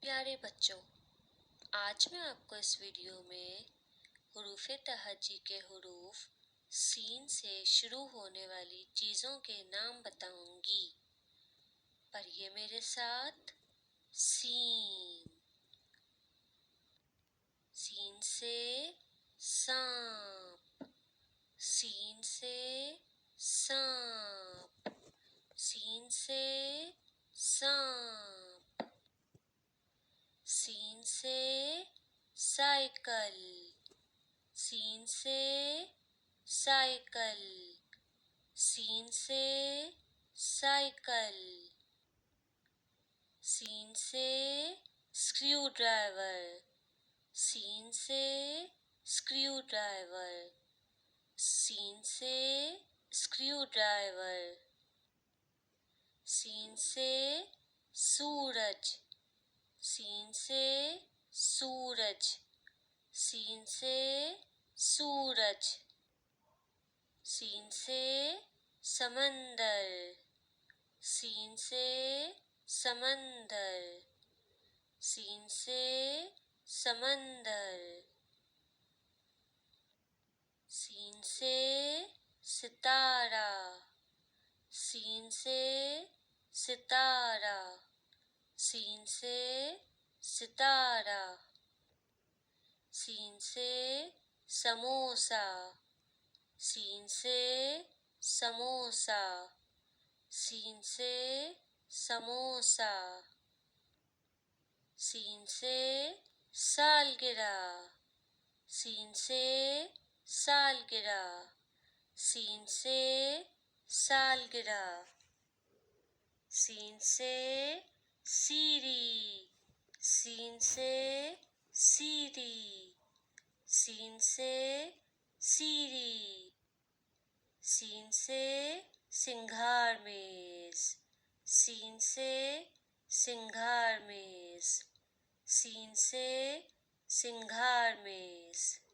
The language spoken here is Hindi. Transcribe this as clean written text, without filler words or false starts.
प्यारे बच्चों, आज मैं आपको इस वीडियो में हुरूफ़े तहज्जी के हुरूफ सीन से शुरू होने वाली चीज़ों के नाम बताऊंगी। पढ़िए मेरे साथ। सीन। सीन से सांप। सीन से सांप। सीन से सांप। सीन से साइकिल। सीन से साइकिल। सीन से साइकिल। सीन से स्क्रू ड्राइवर। सीन से स्क्रू ड्राइवर। सीन से स्क्रू ड्राइवर। सीन से सूरज। सीन से सूरज। सीन से सूरज। सीन से समंदर। सीन से समंदर। सीन से समंदर। सीन से सितारा। सीन से सितारा। सीन से सितारा। सीन से समोसा। सीन से समोसा। सीन से समोसा। सीन से सालगिरह। सीन से सालगिरह। सीन से सालगिरह। सीन से सीढ़ी। सीन से सीढ़ी। सीन से सीढ़ी। सीन से सिंगार मेज। सीन से सिंगार मेज। सीन से सिंगार मेज।